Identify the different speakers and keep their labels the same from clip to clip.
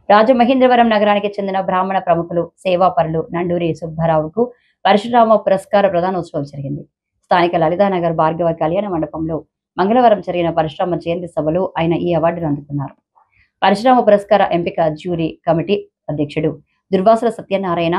Speaker 1: రాజమహేంద్రవరం నగరానికి చెందిన బ్రాహ్మణ ప్రముఖులు సేవాపరులు నండూరి సుబ్బారావుకు పరశురామ పురస్కార ప్రదానోత్సవం జరిగింది. స్థానిక లలితానగర్ భార్గవ కళ్యాణ మండపంలో మంగళవారం జరిగిన పరశురామ జయంతి సభలో ఆయన ఈ అవార్డును అందుకున్నారు. పరశురామ పురస్కార ఎంపిక జ్యూరీ కమిటీ అధ్యక్షుడు దుర్వాసుల సత్యనారాయణ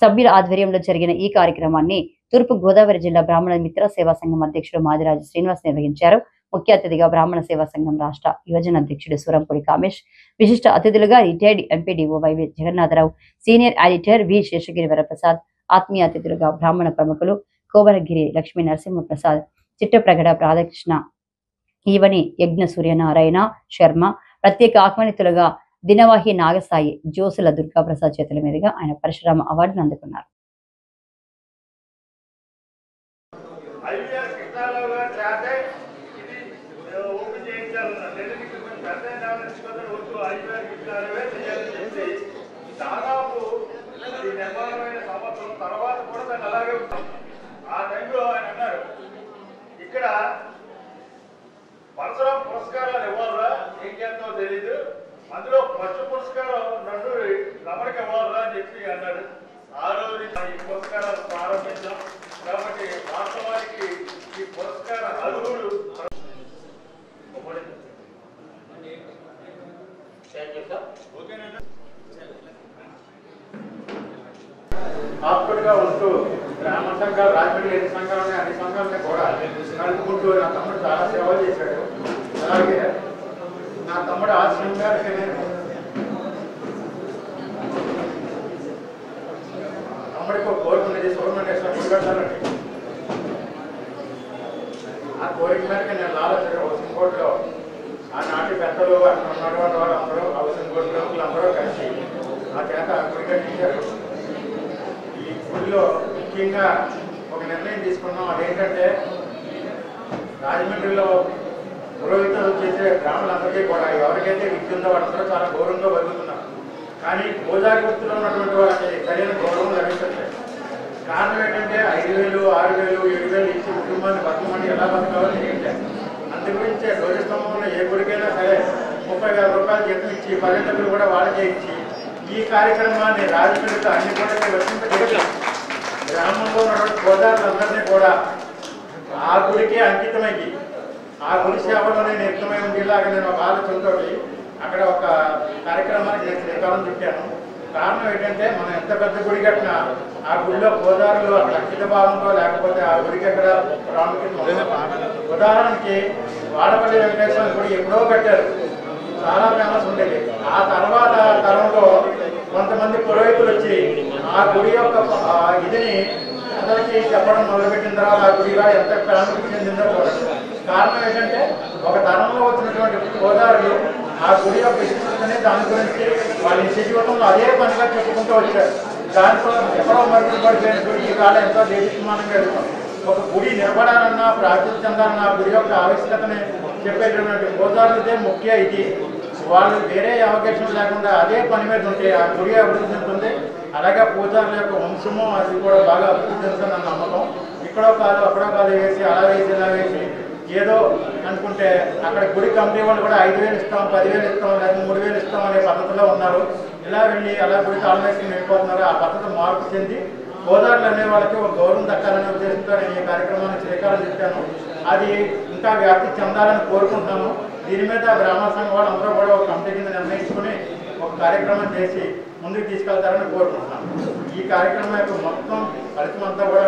Speaker 1: సభ్యుల ఆధ్వర్యంలో జరిగిన ఈ కార్యక్రమాన్ని తూర్పు గోదావరి జిల్లా బ్రాహ్మణ మిత్ర సేవా సంఘం అధ్యక్షుడు మాదిరాజు శ్రీనివాస్ నిర్వహించారు. ముఖ్య అతిథిగా బ్రాహ్మణ సేవా సంఘం రాష్ట్ర యువజన అధ్యక్షుడు సూరంపూడి కామేష్, విశిష్ట అతిథులుగా retired MPDO YV Jagannatha Rao, senior editor V Seshagiri Varaprasad, ఆత్మీయ అతిథులుగా బ్రాహ్మణ ప్రముఖులు కోవరగిరి లక్ష్మీ నరసింహప్రసాద్, చిట్టప్రగడ రాధాకృష్ణ, ఈవని యజ్ఞ సూర్యనారాయణ శర్మ, ప్రత్యేక ఆహ్వానితులుగా దినవాహి నాగసాయి, జోసుల దుర్గాప్రసాద్ చేతుల మీదుగా ఆయన పరశురామ అవార్డును అందుకున్నారు.
Speaker 2: ఇక్కడ పరశురామ పురస్కారాలు ఇవ్వాలా ఇంకెంతో తెలీదు, అందులో ఫస్ట్ పురస్కారం నండూరి రమణకి ఇవ్వాలా అని చెప్పి అన్నాడు. ఆ రోజు ఈ పురస్కారాలు ప్రారంభించాం. కాబట్టి వాస్తవానికి ఈ పురస్కార అర్హుడు ఆప్తుడిగా ఉంటూ గ్రామ సంఘాలు, రాజమండ్రి ఎన్ని సంఘాలు అన్ని సంఘాలని కూడా కలుపుకుంటూ నా తమ్ముడు చాలా సేవ చేశాడు. అలాగే నా తమ్ముడు ఆశ్రమం గారికి నేను తమ్ముడికి ఒక కోరిక ఉన్నది, సోమేశ్వరం గుడి కట్టాలండి. ఆ కోరిక మేరకు నేను లాలచగా హౌసింగ్ బోర్డులో ఆనాటి పెద్దలు అక్కడ ఉన్నటువంటి వాళ్ళు అందరూ హౌసింగ్ బోర్డు అందరూ కలిసి ఆ చేత గుడి కట్టించారు. ఈ గుడిలో ముఖ్యంగా ఒక నిర్ణయం తీసుకున్నాం. అదేంటంటే రాజమండ్రిలో పురోహితులు చేసే బ్రాహ్మణులందరికీ కూడా ఎవరికైతే విద్య ఉందో వాళ్ళందరూ చాలా గౌరవంగా బతుకుతున్నారు. కానీ పూజారి వృత్తిలో ఉన్నటువంటి వాళ్ళకి సరైన గౌరవం లభించట్లేదు. కారణం ఏంటంటే 5,000, 6,000, 7,000 ఇచ్చి కుటుంబాన్ని బతకమని ఎలా బతకాలో తెలియట్లేదు. అందు గురించే ధ్వజస్తంభంలో ఏ గుడికైనా సరే 30,000 రూపాయలు జీతం ఇచ్చి 10 డబ్బులు కూడా వాళ్ళకే ఇచ్చి ఈ కార్యక్రమాన్ని రాజమండ్రిలో అన్ని కూడా వర్తింపజేసి గ్రామంలో ఉన్నటువంటి పూజారులందరినీ కూడా ఆ గుడికి అంకితమయ్యి ఆ గుడి సేవలోనే నియుక్తమై ఉండేలాగా నేను ఒక ఆలోచనతో అక్కడ ఒక కార్యక్రమానికి నేను శ్రీకారం చుట్టాను. కారణం ఏంటంటే మనం ఎంత పెద్ద గుడి కట్టినా ఆ గుడిలో గోదావరిలో అక్కడ అంకిత భావంతో లేకపోతే ఆ గుడికి ఎక్కడ ప్రాముఖ్యత. ఉదాహరణకి వాడపల్లి వెంకటేశ్వర గుడి ఎప్పుడో కట్టారు, చాలా ఫేమస్ ఉండేది. ఆ తర్వాత తరంలో కొంతమంది పురోహితులు వచ్చి ఆ గుడి యొక్క ఇదిని అందరికీ చెప్పడం మొదలుపెట్టిన తర్వాత ఆ గుడిగా ఎంత ప్రాముఖ్యత చెందిందో చూడండి. కారణం ఏంటంటే ఒక తరంలో వచ్చినటువంటి గోదావరిలో ఆ గుడి యొక్క విశిష్టతని దాని గురించి వాళ్ళ నిత్య జీవితంలో అదే పనిగా చెప్పుకుంటూ వచ్చారు. దాంట్లో ఎక్కడో మరుగులు పడిపోయిన గుడి ఈ కాలం ఎంతో దేశమానంగా వెళ్తాం. ఒక గుడి నిలబడాలన్నా ప్రాచుర్యం చెందాలన్నా ఆ గుడి యొక్క ఆవశ్యకతని చెప్పేటటువంటి గోదావరిదే ముఖ్య ఇది. వాళ్ళు వేరే అవకాశం లేకుండా అదే పని మీద ఉంటే ఆ గుడి అభివృద్ధి చెందుతుంది. అలాగే పూజారుల యొక్క వంశము అది కూడా బాగా అభివృద్ధి చెందుతుందని నమ్మకం. ఇక్కడో కాదు అక్కడో కాదు వేసి అలా వేసి ఇలా వేసి ఏదో అనుకుంటే అక్కడ గుడి కమిటీ వాళ్ళు కూడా 5,000 ఇస్తాం, 10,000 ఇస్తాం, లేదా 3,000 ఇస్తాం అనే పద్ధతిలో ఉన్నారు. ఇలా వెళ్ళి అలా గుడి తాళం వేసుకుని వెళ్ళిపోతున్నారు. ఆ పద్ధతి మార్పు చెంది గోదావరిలో అనే వాళ్ళకి ఒక గౌరవం దక్కాలనే ఉద్దేశంతో నేను ఈ కార్యక్రమానికి శ్రీకారం చుట్టాను. అది ఇంకా వ్యాప్తి చెందాలని కోరుకుంటున్నాను. దీని మీద బ్రాహ్మణ సంఘం వాళ్ళు అందరూ కూడా ఒక కమిటీ కింద నిర్ణయించుకుని ఒక కార్యక్రమం చేసి ముందుకు తీసుకెళ్తారని కోరుకుంటున్నాను. ఈ కార్యక్రమం యొక్క మొత్తం ఫలితం అంతా కూడా